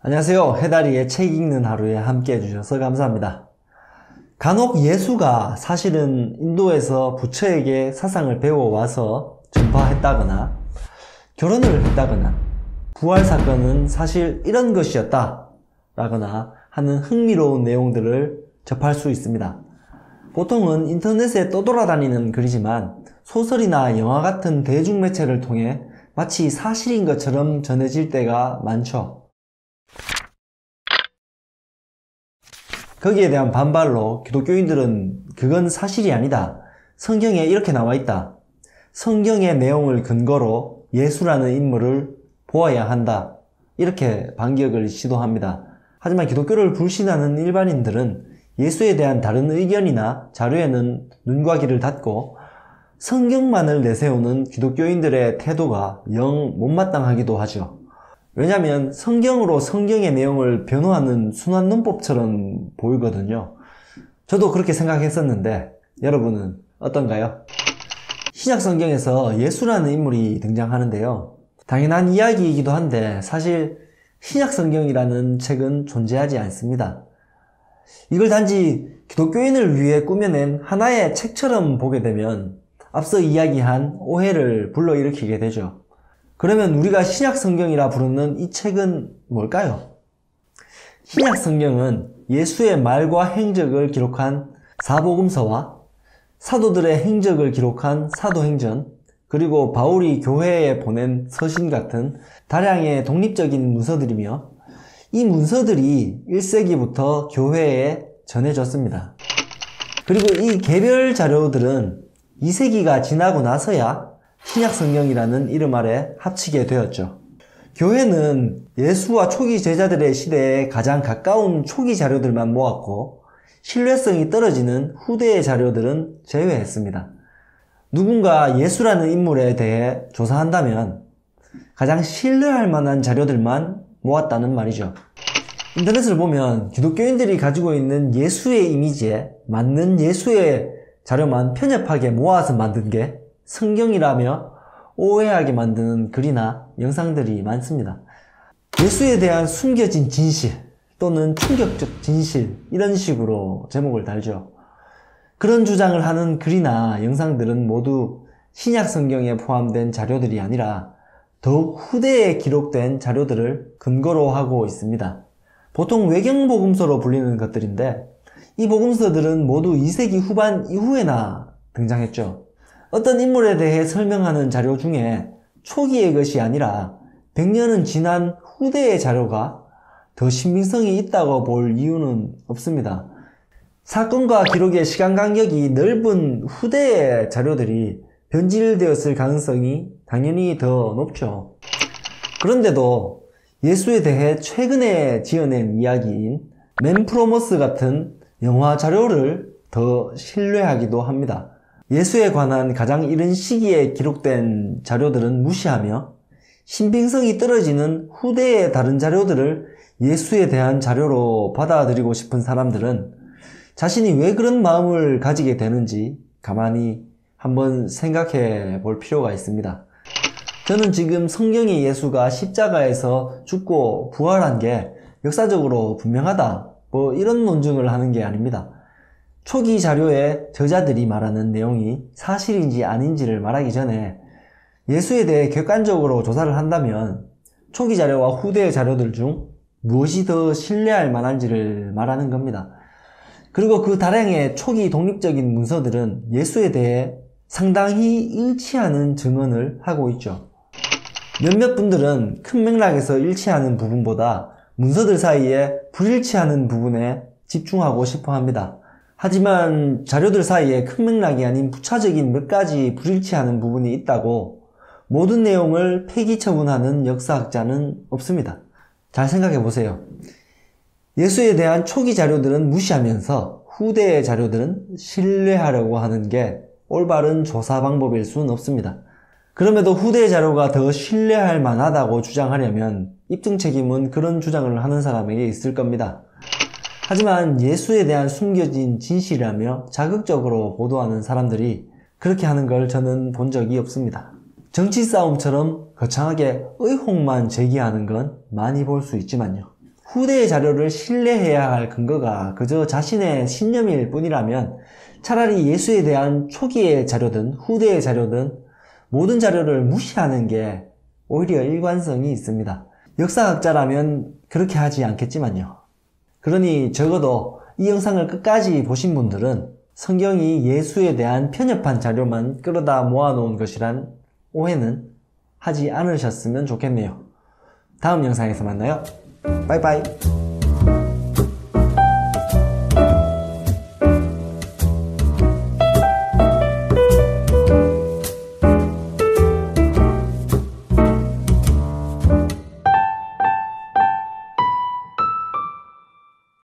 안녕하세요. 해다리의 책 읽는 하루에 함께 해주셔서 감사합니다. 간혹 예수가 사실은 인도에서 부처에게 사상을 배워와서 전파했다거나 결혼을 했다거나 부활 사건은 사실 이런 것이었다 라거나 하는 흥미로운 내용들을 접할 수 있습니다. 보통은 인터넷에 떠돌아다니는 글이지만 소설이나 영화 같은 대중매체를 통해 마치 사실인 것처럼 전해질 때가 많죠. 거기에 대한 반발로 기독교인들은 그건 사실이 아니다. 성경에 이렇게 나와 있다. 성경의 내용을 근거로 예수라는 인물을 보아야 한다. 이렇게 반격을 시도합니다. 하지만 기독교를 불신하는 일반인들은 예수에 대한 다른 의견이나 자료에는 눈과 귀를 닫고 성경만을 내세우는 기독교인들의 태도가 영 못마땅하기도 하죠. 왜냐하면 성경으로 성경의 내용을 변호하는 순환 논법처럼 보이거든요. 저도 그렇게 생각했었는데 여러분은 어떤가요? 신약 성경에서 예수라는 인물이 등장하는데요. 당연한 이야기이기도 한데 사실 신약 성경이라는 책은 존재하지 않습니다. 이걸 단지 기독교인을 위해 꾸며낸 하나의 책처럼 보게 되면 앞서 이야기한 오해를 불러일으키게 되죠. 그러면 우리가 신약 성경이라 부르는 이 책은 뭘까요? 신약 성경은 예수의 말과 행적을 기록한 사복음서와 사도들의 행적을 기록한 사도행전, 그리고 바울이 교회에 보낸 서신 같은 다량의 독립적인 문서들이며 이 문서들이 1세기부터 교회에 전해졌습니다. 그리고 이 개별 자료들은 2세기가 지나고 나서야 신약 성경이라는 이름 아래 합치게 되었죠. 교회는 예수와 초기 제자들의 시대에 가장 가까운 초기 자료들만 모았고 신뢰성이 떨어지는 후대의 자료들은 제외했습니다. 누군가 예수라는 인물에 대해 조사한다면 가장 신뢰할 만한 자료들만 모았다는 말이죠. 인터넷을 보면 기독교인들이 가지고 있는 예수의 이미지에 맞는 예수의 자료만 편협하게 모아서 만든 게 성경이라며 오해하게 만드는 글이나 영상들이 많습니다. 예수에 대한 숨겨진 진실 또는 충격적 진실 이런 식으로 제목을 달죠. 그런 주장을 하는 글이나 영상들은 모두 신약 성경에 포함된 자료들이 아니라 더욱 후대에 기록된 자료들을 근거로 하고 있습니다. 보통 외경복음서로 불리는 것들인데 이 복음서들은 모두 2세기 후반 이후에나 등장했죠. 어떤 인물에 대해 설명하는 자료 중에 초기의 것이 아니라 100년은 지난 후대의 자료가 더 신빙성이 있다고 볼 이유는 없습니다. 사건과 기록의 시간 간격이 넓은 후대의 자료들이 변질되었을 가능성이 당연히 더 높죠. 그런데도 예수에 대해 최근에 지어낸 이야기인 맨프로머스 같은 영화 자료를 더 신뢰하기도 합니다. 예수에 관한 가장 이른 시기에 기록된 자료들은 무시하며 신빙성이 떨어지는 후대의 다른 자료들을 예수에 대한 자료로 받아들이고 싶은 사람들은 자신이 왜 그런 마음을 가지게 되는지 가만히 한번 생각해 볼 필요가 있습니다. 저는 지금 성경의 예수가 십자가에서 죽고 부활한 게 역사적으로 분명하다 이런 논증을 하는 게 아닙니다. 초기 자료의 저자들이 말하는 내용이 사실인지 아닌지를 말하기 전에 예수에 대해 객관적으로 조사를 한다면 초기 자료와 후대의 자료들 중 무엇이 더 신뢰할 만한지를 말하는 겁니다. 그리고 그 다량의 초기 독립적인 문서들은 예수에 대해 상당히 일치하는 증언을 하고 있죠. 몇몇 분들은 큰 맥락에서 일치하는 부분보다 문서들 사이에 불일치하는 부분에 집중하고 싶어 합니다. 하지만 자료들 사이에 큰 맥락이 아닌 부차적인 몇 가지 불일치하는 부분이 있다고 모든 내용을 폐기 처분하는 역사학자는 없습니다. 잘 생각해 보세요. 예수에 대한 초기 자료들은 무시하면서 후대의 자료들은 신뢰하려고 하는 게 올바른 조사 방법일 수는 없습니다. 그럼에도 후대의 자료가 더 신뢰할 만하다고 주장하려면 입증 책임은 그런 주장을 하는 사람에게 있을 겁니다. 하지만 예수에 대한 숨겨진 진실이라며 자극적으로 보도하는 사람들이 그렇게 하는 걸 저는 본 적이 없습니다. 정치 싸움처럼 거창하게 의혹만 제기하는 건 많이 볼 수 있지만요. 후대의 자료를 신뢰해야 할 근거가 그저 자신의 신념일 뿐이라면 차라리 예수에 대한 초기의 자료든 후대의 자료든 모든 자료를 무시하는 게 오히려 일관성이 있습니다. 역사학자라면 그렇게 하지 않겠지만요. 그러니 적어도 이 영상을 끝까지 보신 분들은 성경이 예수에 대한 편협한 자료만 끌어다 모아놓은 것이란 오해는 하지 않으셨으면 좋겠네요. 다음 영상에서 만나요. 바이바이.